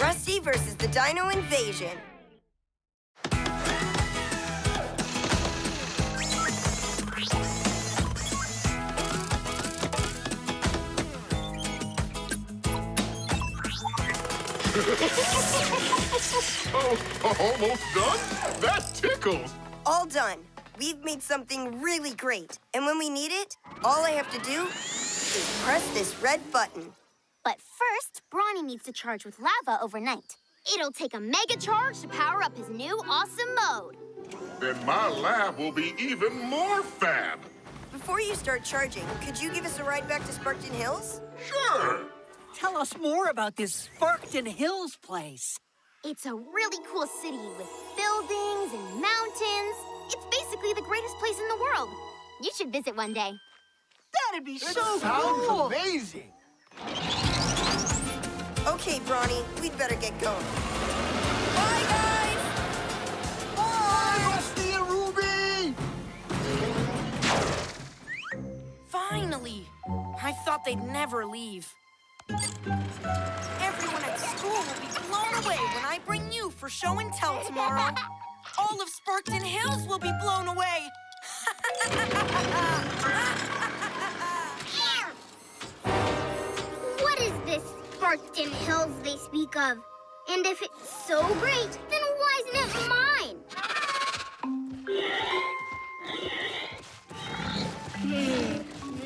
Rusty versus the Dino Invasion. Oh, almost done? That tickles. All done. We've made something really great. And when we need it, all I have to do is press this red button. But first, Brawny needs to charge with lava overnight. It'll take a mega charge to power up his new awesome mode. Then my lab will be even more fab. Before you start charging, could you give us a ride back to Sparkton Hills? Sure. Tell us more about this Sparkton Hills place. It's a really cool city with buildings and mountains. It's basically the greatest place in the world. You should visit one day. That'd be That so sounds cool. amazing. Okay, Brawny, we'd better get going. Bye, guys! Bye, Rusty and Ruby! Finally! I thought they'd never leave. Everyone at school will be blown away when I bring you for show and tell tomorrow. All of Sparkton Hills will be blown away. What is this Sparkton Hills they speak of? And if it's so great, then why isn't it mine?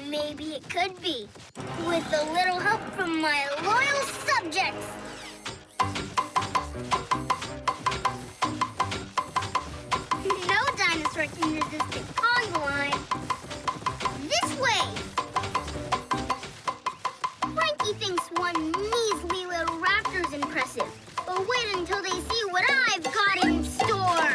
Maybe it could be, with a little help from my loyal subjects. No dinosaur can resist the conga line. This way! Frankie thinks one measly little raptor's impressive, but wait until they see what I've got in store.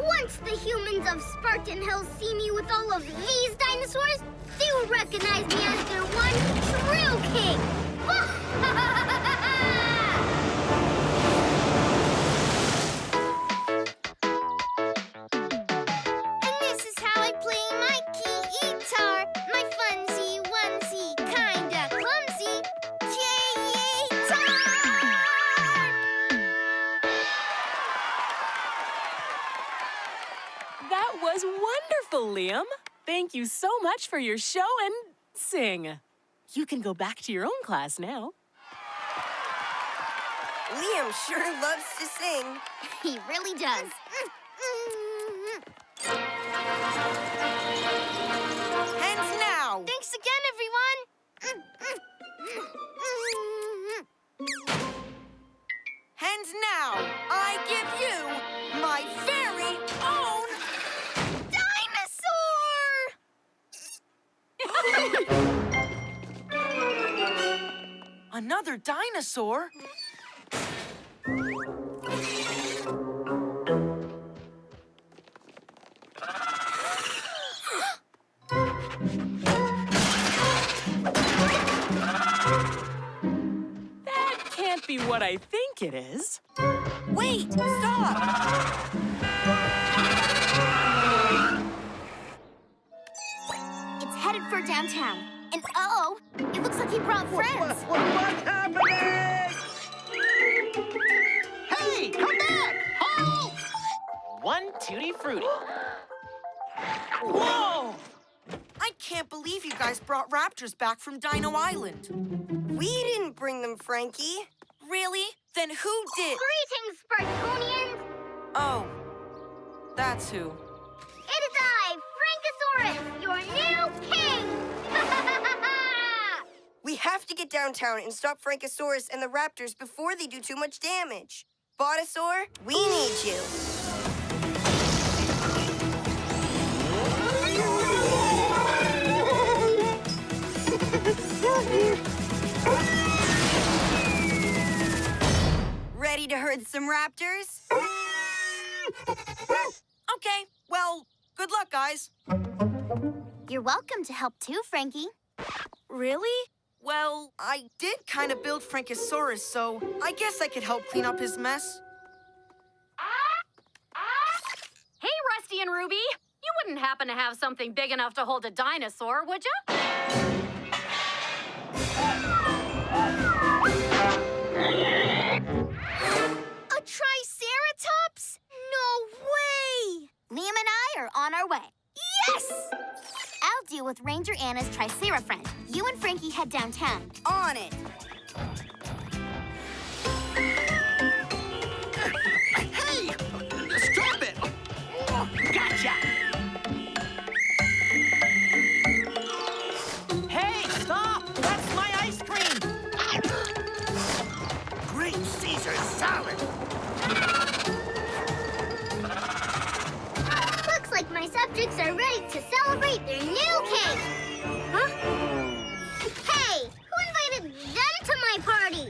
Once the humans of Sparkton Hills see me with all of these dinosaurs, they will recognize me as their one true king. And this is how I play my key-guitar, my funsy onesie, kinda clumsy K-guitar. That was wonderful, Liam. Thank you so much for your show and sing. You can go back to your own class now. Liam sure loves to sing. He really does. Hands now! Thanks again, everyone. Hands now! I give you my very own dinosaur! Another dinosaur? That can't be what I think it is. Wait! Stop! It's headed for downtown. And uh-oh, it looks like he brought friends. What's happening? Hey, come back! Halt! One tutti frutti. Whoa! I can't believe you guys brought raptors back from Dino Island. We didn't bring them, Frankie. Really? Then who did? Greetings, Spartonians! Oh, that's who. It is I, Frankasaurus, your new king! We have to get downtown and stop Frankasaurus and the raptors before they do too much damage. Botasaur, we need you. Ready to herd some raptors? Okay, well, good luck, guys. You're welcome to help too, Frankie. Really? Well, I did kind of build Frankasaurus, so I guess I could help clean up his mess. Hey, Rusty and Ruby. You wouldn't happen to have something big enough to hold a dinosaur, would you? A triceratops? No way! Liam and I are on our way. Yes! I'll deal with Ranger Anna's Tricera friend. You and Frankie head downtown. On it. Hey! Stop it! Oh, gotcha! Hey, stop! That's my ice cream! Great Caesar salad! Looks like my subjects are ready to celebrate their new cake. Huh? Hey, who invited them to my party?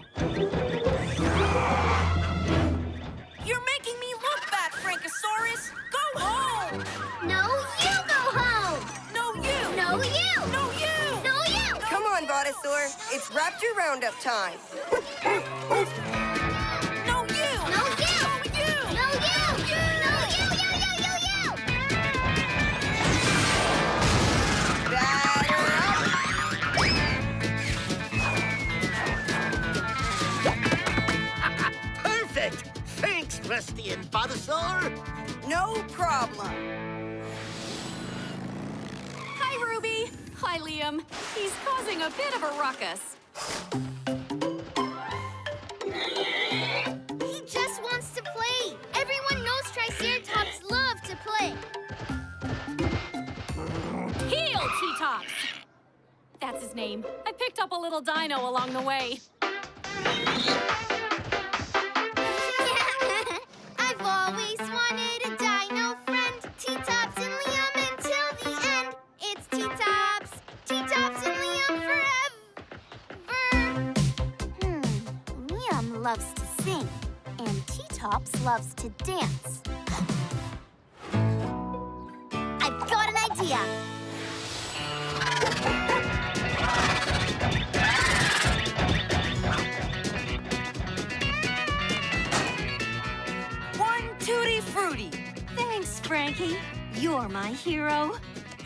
You're making me look bad, Frankasaurus! Go home! No, you go home! No, you! No, you! No, you! No, you! Come on, Botasaur. It's Raptor Roundup time. No, you! No, you! No, you! No, you! No, you! Batter up. Perfect! Thanks, Rusty and Botasaur! No problem. Hi, Ruby. Hi, Liam. He's causing a bit of a ruckus. He just wants to play. Everyone knows Triceratops love to play. Heel, T-Tops! That's his name. I picked up a little dino along the way. I've always wanted a dino friend. T-Tops and Liam until the end. It's T-Tops. T-Tops and Liam forever. Liam loves to sing, and T-Tops loves to dance. I've got an idea. One tutti frutti! Thanks, Frankie. You're my hero.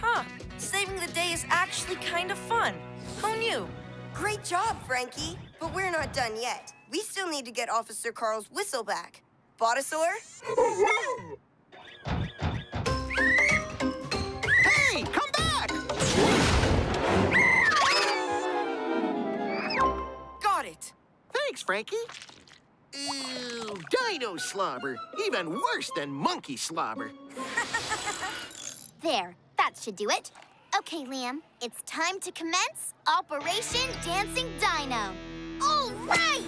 Huh, saving the day is actually kind of fun. Who knew? Great job, Frankie. But we're not done yet. We still need to get Officer Carl's whistle back. Botasaur? Hey, come back! Got it. Thanks, Frankie. Ew, dino slobber. Even worse than monkey slobber. There, that should do it. Okay, Liam, it's time to commence Operation Dancing Dino. All right!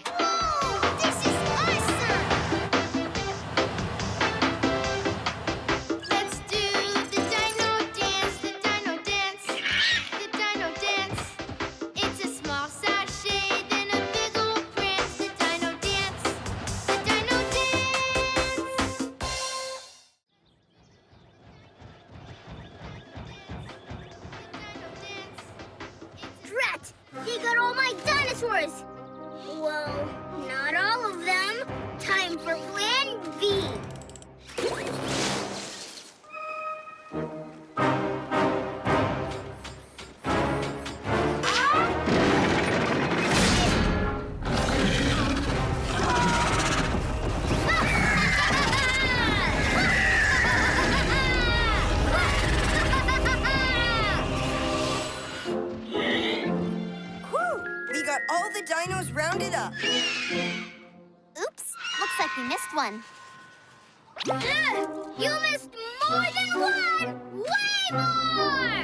Whoa, this is awesome! Let's do the dino dance, the dino dance, the dino dance. It's a small sachet, then a big old prance. The dino dance, the dino dance. Drat! They got all my dinosaurs! Well, not all of them. Time for Plan B. Whew! We got all the dinos rounded up. Oops, looks like we missed one. You missed more than one! Way more!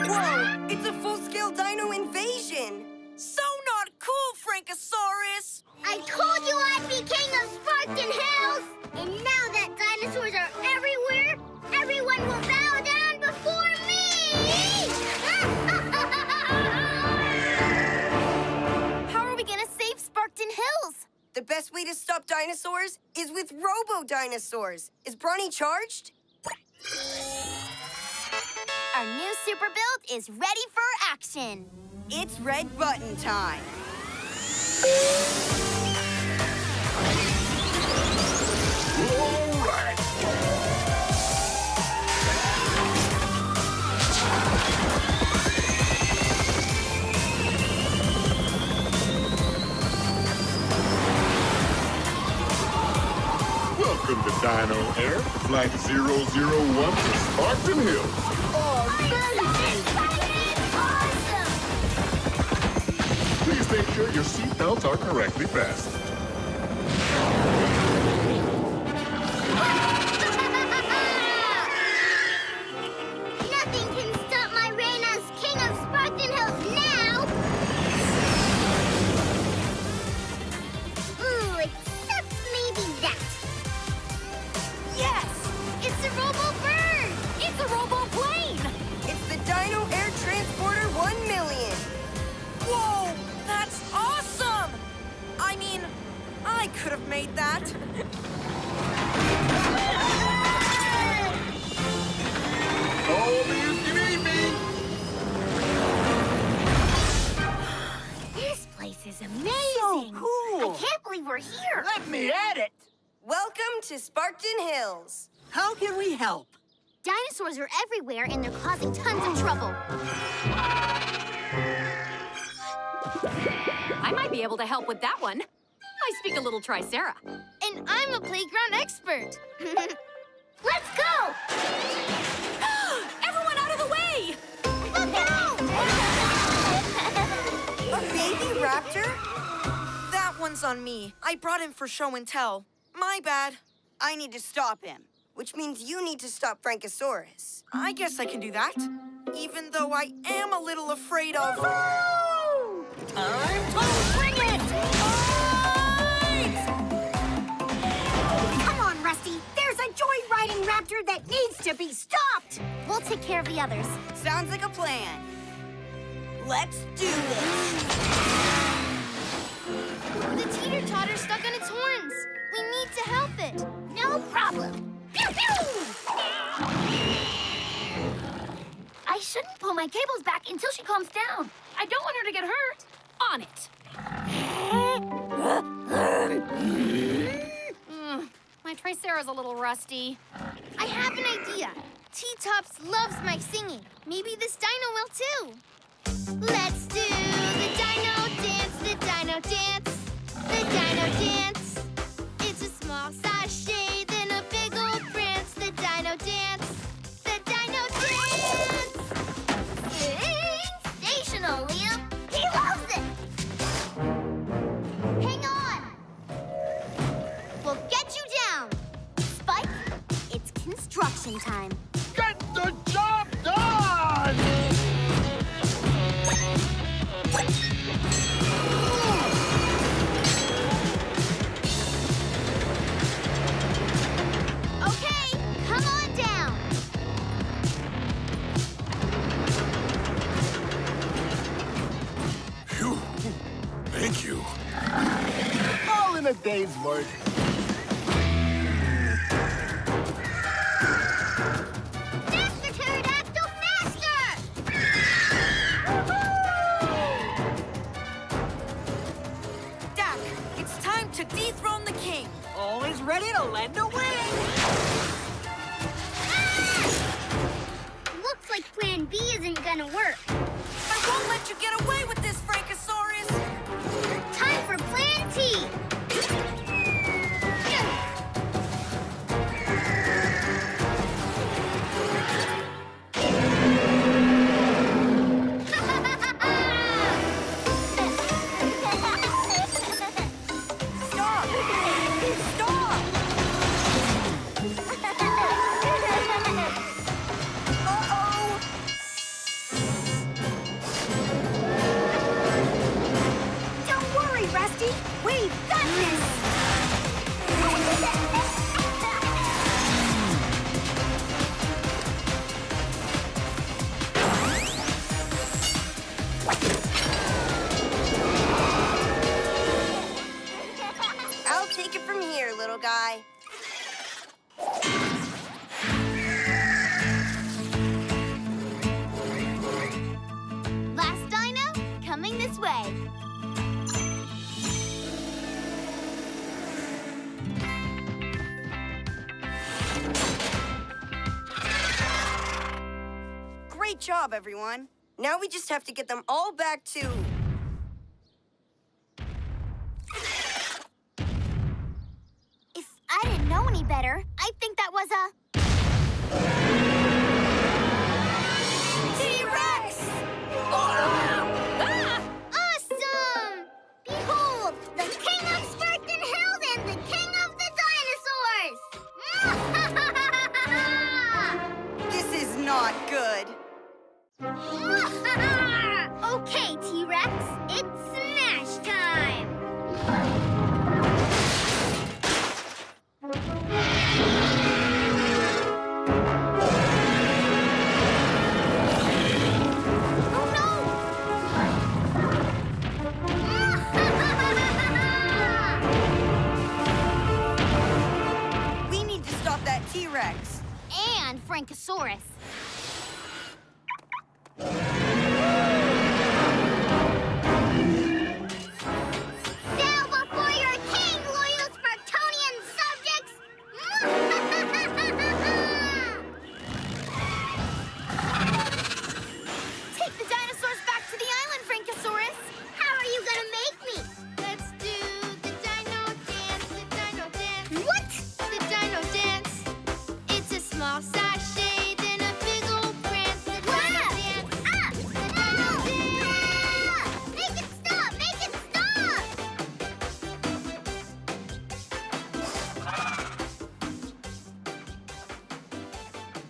Whoa! It's a full-scale dino invasion. So not cool, Frankasaurus! I told you I'd be king of Sparkton Hills! And now that dinosaurs are everywhere, everyone will bow down before me! How are we gonna save Sparkton Hills? The best way to stop dinosaurs is with robo dinosaurs. Is Bronny charged? Our new super build is ready for action. It's red button time. All right. Welcome to Dino Air, Flight 001 to Sparkton Hills. Please make sure your seatbelts are correctly fastened. Nothing can stop my reign as king of Sparkton Hills now! Ooh, except maybe that. Yes! It's a robo bird! It's a robo plane! It's the Dino Air Transporter 1 million. Whoa! That's awesome! I mean, I could have made that. All you can eat me. This place is amazing! cool. I can't believe we're here! Let me at it. Welcome to Sparkton Hills. How can we help? Dinosaurs are everywhere and they're causing tons of trouble. I might be able to help with that one. I speak a little Tricera. And I'm a playground expert. Let's go! Everyone out of the way! Look out! A baby raptor? That one's on me. I brought him for show and tell. My bad. I need to stop him, which means you need to stop Frankasaurus. I guess I can do that. Even though I am a little afraid of... I'm told. Bring it! Come on, Rusty. There's a joyriding raptor that needs to be stopped. We'll take care of the others. Sounds like a plan. Let's do this. The teeter-totter's stuck on its horns. We need to help it. No problem. Pew, pew! I shouldn't pull my cables back until she calms down. I don't want her to get hurt. On it. My Tricera's a little rusty. I have an idea. T-Tops loves my singing. Maybe this dino will too. Let's do the dino dance, the dino dance, the dino dance. It's a small sachet, then a big old prance, the dino dance, the dino dance. Sensational, Liam. He loves it. Hang on. We'll get you down. Spike, it's construction time. Get the job done! Okay, come on down. Phew. Thank you. All in a day's work. Faster, pterodactyl, faster! Dak, it's time to dethrone the king. Always ready to lend a wing. Looks like Plan B isn't gonna work. I won't let you get away with this, Frankasaurus. Time for Plan T. Stop! Stop! Uh-oh! Don't worry, Rusty. We've got this. I'll take it from here, little guy. away. Great job, everyone. Now we just have to get them all back to... If I didn't know any better, I'd think that was a... T-Rex! Awesome! Behold, the king of Sparkton Hills and the king of the dinosaurs! This is not good. Okay, T-Rex, it's smash time! Oh no! We need to stop that T-Rex. And Frankasaurus. Bow before your king, loyal Sparktonian subjects! Take the dinosaurs back to the island, Frankasaurus! How are you gonna make me? Let's do the dino dance, the dino dance. What? The dino dance. It's a small sachet, then a big old prance. The dino Wow! dance. Ah! The dino dance. Ah! Make it stop! Make it stop!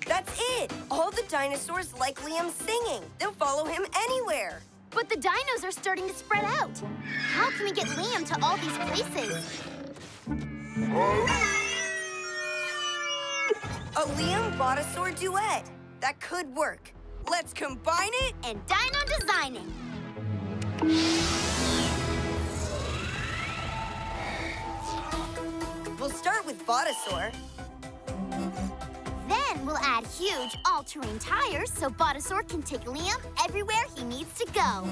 That's it. All the dinosaurs like Liam singing. They'll follow him anywhere. But the dinos are starting to spread out. How can we get Liam to all these places? A Liam Botasaur duet. That could work. Let's combine it. And dino designing. We'll start with Botasaur. Then we'll add huge all-terrain tires so Botasaur can take Liam everywhere he needs to go.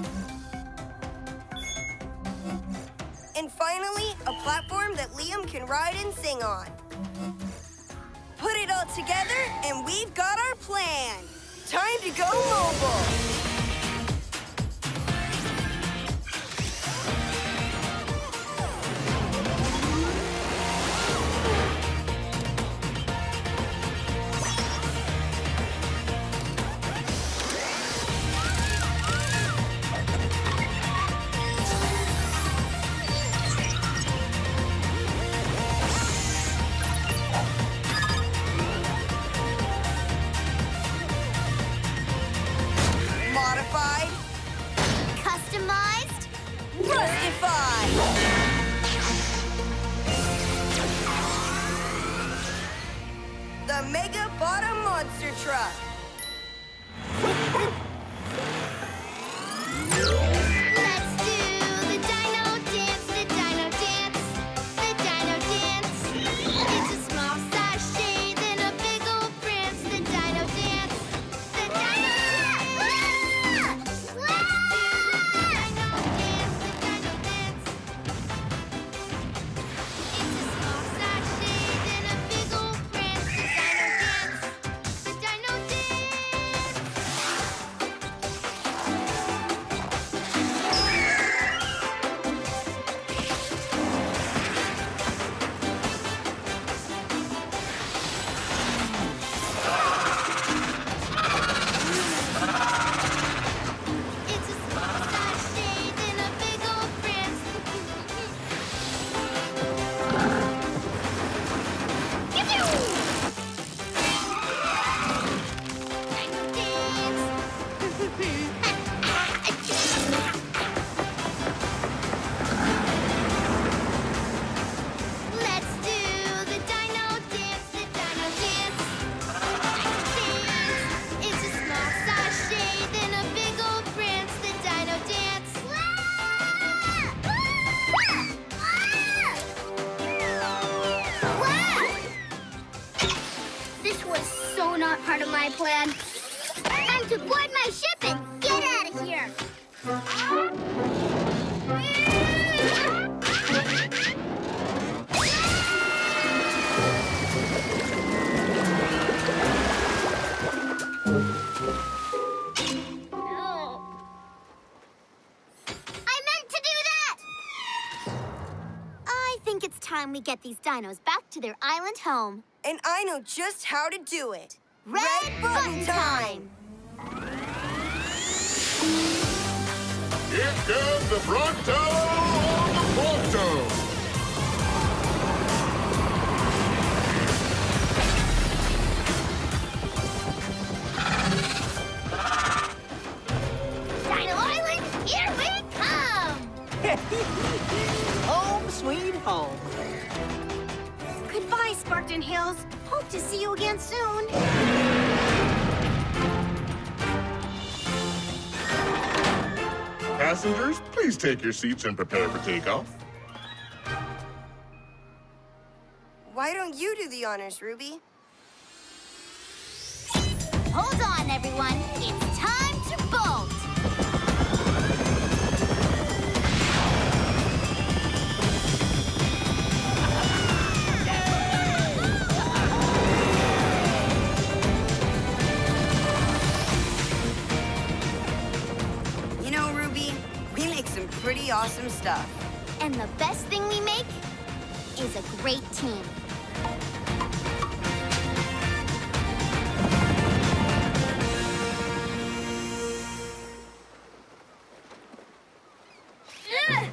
And finally, a platform that Liam can ride and sing on. Put it all together, and we've got our plan. Time to go mobile. Modified, Customized. Rustify. The Mega Bottom Monster Truck. Let's do the dino dance, the dino dance. The dino dance. It's a small sachet, then a big old prance. The dino dance. The dino dance. Dino dance, the dino dance. It's a small sachet, then a big old prance. The dino dance. The dino dance. It's a small sachet, then a big old prance. Dino dance. Let's do the dino dance, the dino dance. It's a small sachet, then a big old prance. The dino dance. This was so not part of my plan. Time to board my ship and get out of here. think it's time we get these dinos back to their island home. And I know just how to do it. Red button time! Here comes the Bronto on the Bronto. Dino Island, here we come! Home sweet home. Goodbye, Sparkton Hills. Hope to see you again soon. Passengers, please take your seats and prepare for takeoff. Why don't you do the honors, Ruby? Hold on, everyone. It's time to bolt. You know, Ruby, we make some pretty awesome stuff. And the best thing we make is a great team. Ugh!